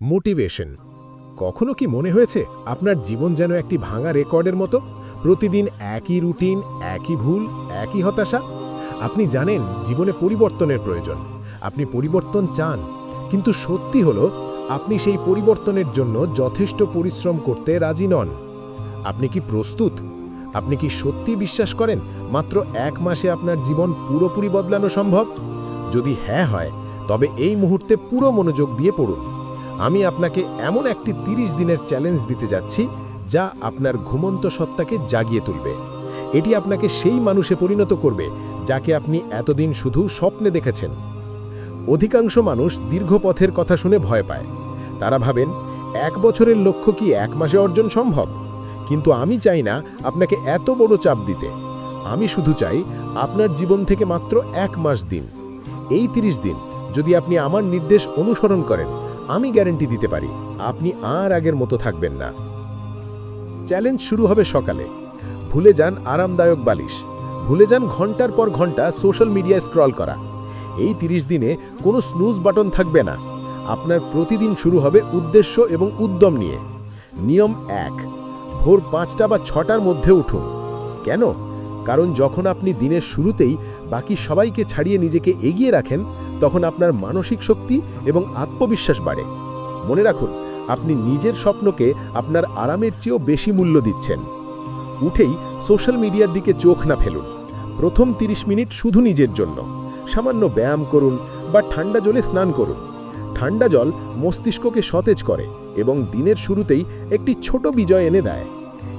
Motivation. কখনো কি মনে হয়েছে আপনার জীবন যেন একটি ভাঙা রেকর্ডের মতো? প্রতিদিন একই রুটিন, একই ভুল, একই হতাশা। আপনি জানেন জীবনে পরিবর্তনের প্রয়োজন, আপনি পরিবর্তন চান, কিন্তু সত্যি হলো আপনি সেই পরিবর্তনের জন্য যথেষ্ট পরিশ্রম করতে রাজি নন। আপনি কি প্রস্তুত? আপনি কি সত্যি বিশ্বাস করেন মাত্র 1 মাসে আপনার জীবন পুরোপুরি বদলানো সম্ভব? যদি হ্যাঁ হয়, তবে এই মুহূর্তে পুরো মনোযোগ দিয়ে পড়ুন। আমি আপনাকে এমন একটি 30 দিনের চ্যালেঞ্জ দিতে যাচ্ছি যা আপনার ঘুমন্ত সত্তাকে জাগিয়ে তুলবে। এটি আপনাকে সেই মানুষে পরিণত করবে যাকে আপনি এতদিন শুধু স্বপ্নে দেখেছেন। অধিকাংশ মানুষ দীর্ঘ পথের কথা শুনে ভয় পায়। তারা ভাবেন 1 বছরের লক্ষ্য কি 1 মাসে অর্জন সম্ভব? কিন্তু আমি চাই না আপনাকে এত বড় চাপ দিতে। আমি শুধু চাই আপনার জীবন থেকে মাত্র 1 মাস দিন। এই 30 দিন যদি আপনি আমার নির্দেশ অনুসরণ করেন, আমি গ্যারান্টি দিতে পারি আপনি আর আগের মতো থাকবেন না। চ্যালেঞ্জ শুরু হবে সকালে। ভুলে যান আরামদায়ক বালিশ, ভুলে যান ঘন্টার পর ঘন্টা সোশ্যাল মিডিয়ায় স্ক্রল করা। এই 30 দিনে কোনো স্নুজ বাটন থাকবে না। আপনার প্রতিদিন শুরু হবে উদ্দেশ্য এবং উদ্যম নিয়ে। নিয়ম 1, ভোর 5টা বা 6টার মধ্যে উঠুন। কেন? কারণ যখন আপনি দিনের শুরুতেই বাকি সবাইকে ছাড়িয়ে নিজেকে এগিয়ে রাখেন, তখন আপনার মানসিক শক্তি এবং আত্মবিশ্বাস বাড়ে। মনে রাখুন, আপনি নিজের স্বপ্নকে আপনার আরামের চেয়েও বেশি মূল্য দিচ্ছেন। উঠেই সোশ্যাল মিডিয়ার দিকে চোখ না ফেলুন। প্রথম 30 মিনিট শুধু নিজের জন্য। সামান্য ব্যায়াম করুন বা ঠান্ডা জলে স্নান করুন। ঠান্ডা জল মস্তিষ্ককে সতেজ করে এবং দিনের শুরুতেই একটি ছোট বিজয় এনে দেয়।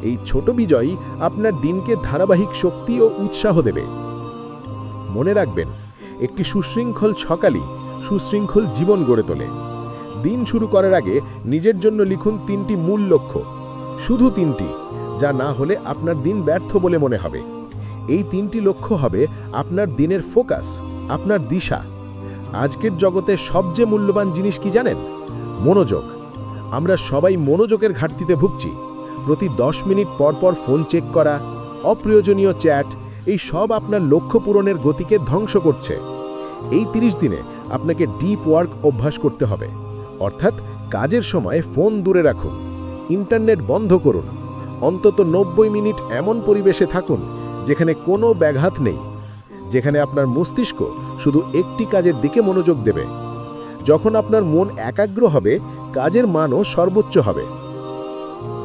এই ছোট বিজয়ই আপনার দিনকে ধারাবাহিক শক্তি ও উৎসাহ দেবে। মনে রাখবেন, একটি সুশৃঙ্খল সকালই সুশৃঙ্খল জীবন গড়ে তোলে। দিন শুরু করার আগে নিজের জন্য লিখুন 3টি মূল লক্ষ্য, শুধু 3টি, যা না হলে আপনার দিন ব্যর্থ বলে মনে হবে। এই 3টি লক্ষ্য হবে আপনার দিনের ফোকাস, আপনার দিশা। আজকের জগতে সবচেয়ে মূল্যবান জিনিস কি জানেন? মনোযোগ। আমরা সবাই মনোযোগের ঘাটতিতে ভুগছি। প্রতি 10 মিনিট পর পর ফোন চেক করা, অপ্রয়োজনীয় চ্যাট, এই সব আপনার লক্ষ্য পূরণের গতিকে ধ্বংস করছে। এই 30 দিনে আপনাকে ডিপ ওয়ার্ক অভ্যাস করতে হবে, অর্থাৎ কাজের সময় ফোন দূরে রাখুন, ইন্টারনেট বন্ধ করুন। অন্তত 90 মিনিট এমন পরিবেশে থাকুন যেখানে কোনো ব্যাঘাত নেই, যেখানে আপনার মস্তিষ্ক শুধু একটি কাজের দিকে মনোযোগ দেবে। যখন আপনার মন একাগ্র হবে, কাজের মানও সর্বোচ্চ হবে।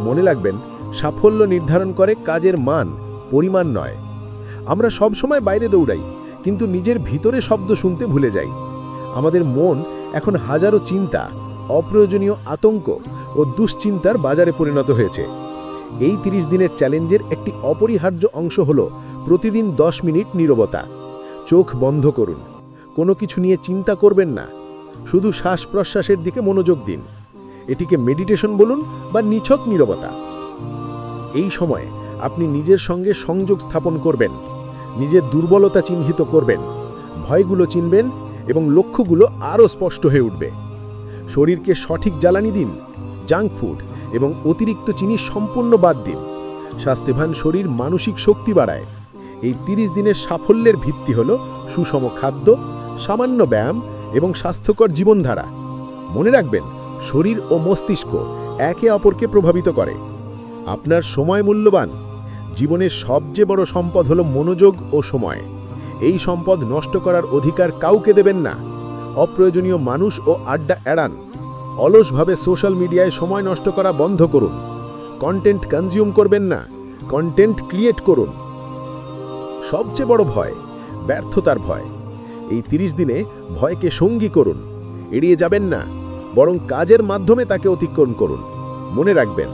মনে রাখবেন, সাফল্য নির্ধারণ করে কাজের মান, পরিমাণ নয়। আমরা সব সময় বাইরে দৌড়াই, কিন্তু নিজের ভিতরে শব্দ শুনতে ভুলে যাই। আমাদের মন এখন হাজারো চিন্তা, অপ্রয়োজনীয় আতঙ্ক ও দুশ্চিন্তার বাজারে পরিণত হয়েছে। এই 30 দিনের চ্যালেঞ্জের একটি অপরিহার্য অংশ হল প্রতিদিন 10 মিনিট নীরবতা। চোখ বন্ধ করুন, কোনো কিছু নিয়ে চিন্তা করবেন না, শুধু শ্বাস প্রশ্বাসের দিকে মনোযোগ দিন। এটিকে মেডিটেশন বলুন বা নিছক নীরবতা। এই সময়ে আপনি নিজের সঙ্গে সংযোগ স্থাপন করবেন, নিজের দুর্বলতা চিহ্নিত করবেন, ভয়গুলো চিনবেন এবং লক্ষ্যগুলো আরও স্পষ্ট হয়ে উঠবে। শরীরকে সঠিক জ্বালানি দিন, জাঙ্ক ফুড এবং অতিরিক্ত চিনি সম্পূর্ণ বাদ দিন। স্বাস্থ্যবান শরীর মানসিক শক্তি বাড়ায়। এই 30 দিনের সাফল্যের ভিত্তি হল সুষম খাদ্য, সামান্য ব্যায়াম এবং স্বাস্থ্যকর জীবনধারা। মনে রাখবেন, শরীর ও মস্তিষ্ক একে অপরকে প্রভাবিত করে। আপনার সময় মূল্যবান। জীবনের সবচেয়ে বড় সম্পদ হল মনোযোগ ও সময়। এই সম্পদ নষ্ট করার অধিকার কাউকে দেবেন না। অপ্রয়োজনীয় মানুষ ও আড্ডা এড়ান। অলসভাবে সোশ্যাল মিডিয়ায় সময় নষ্ট করা বন্ধ করুন। কন্টেন্ট কনজিউম করবেন না, কন্টেন্ট ক্রিয়েট করুন। সবচেয়ে বড় ভয় ব্যর্থতার ভয়। এই 30 দিনে ভয়কে সঙ্গী করুন, এড়িয়ে যাবেন না, বরং কাজের মাধ্যমে তাকে অতিক্রম করুন। মনে রাখবেন,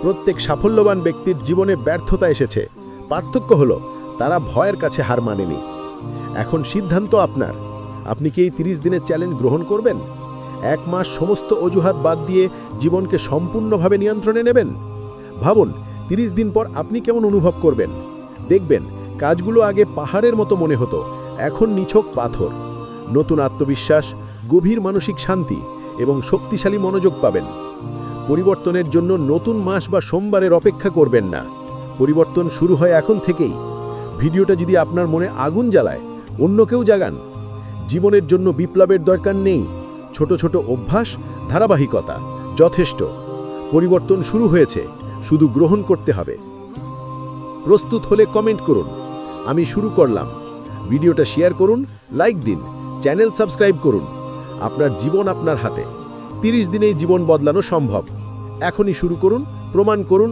প্রত্যেক সাফল্যবান ব্যক্তির জীবনে ব্যর্থতা এসেছে। পার্থক্য হল তারা ভয়ের কাছে হার মানেনি। এখন সিদ্ধান্ত আপনার। আপনি কি এই 30 দিনের চ্যালেঞ্জ গ্রহণ করবেন? 1 মাস সমস্ত অজুহাত বাদ দিয়ে জীবনকে সম্পূর্ণভাবে নিয়ন্ত্রণে নেবেন? ভাবুন, 30 দিন পর আপনি কেমন অনুভব করবেন। দেখবেন, কাজগুলো আগে পাহাড়ের মতো মনে হতো, এখন নিছক পাথর। নতুন আত্মবিশ্বাস, গভীর মানসিক শান্তি এবং শক্তিশালী মনোযোগ পাবেন। পরিবর্তনের জন্য নতুন মাস বা সোমবারের অপেক্ষা করবেন না। পরিবর্তন শুরু হয় এখন থেকেই। ভিডিওটা যদি আপনার মনে আগুন জ্বালায়, অন্য কেউ জাগান। জীবনের জন্য বিপ্লবের দরকার নেই, ছোট ছোট অভ্যাস, ধারাবাহিকতা যথেষ্ট। পরিবর্তন শুরু হয়েছে, শুধু গ্রহণ করতে হবে। প্রস্তুত হলে কমেন্ট করুন, আমি শুরু করলাম। ভিডিওটা শেয়ার করুন, লাইক দিন, চ্যানেল সাবস্ক্রাইব করুন। আপনার জীবন আপনার হাতে। 30 দিনেই জীবন বদলানো সম্ভব। এখনই শুরু করুন, প্রমাণ করুন।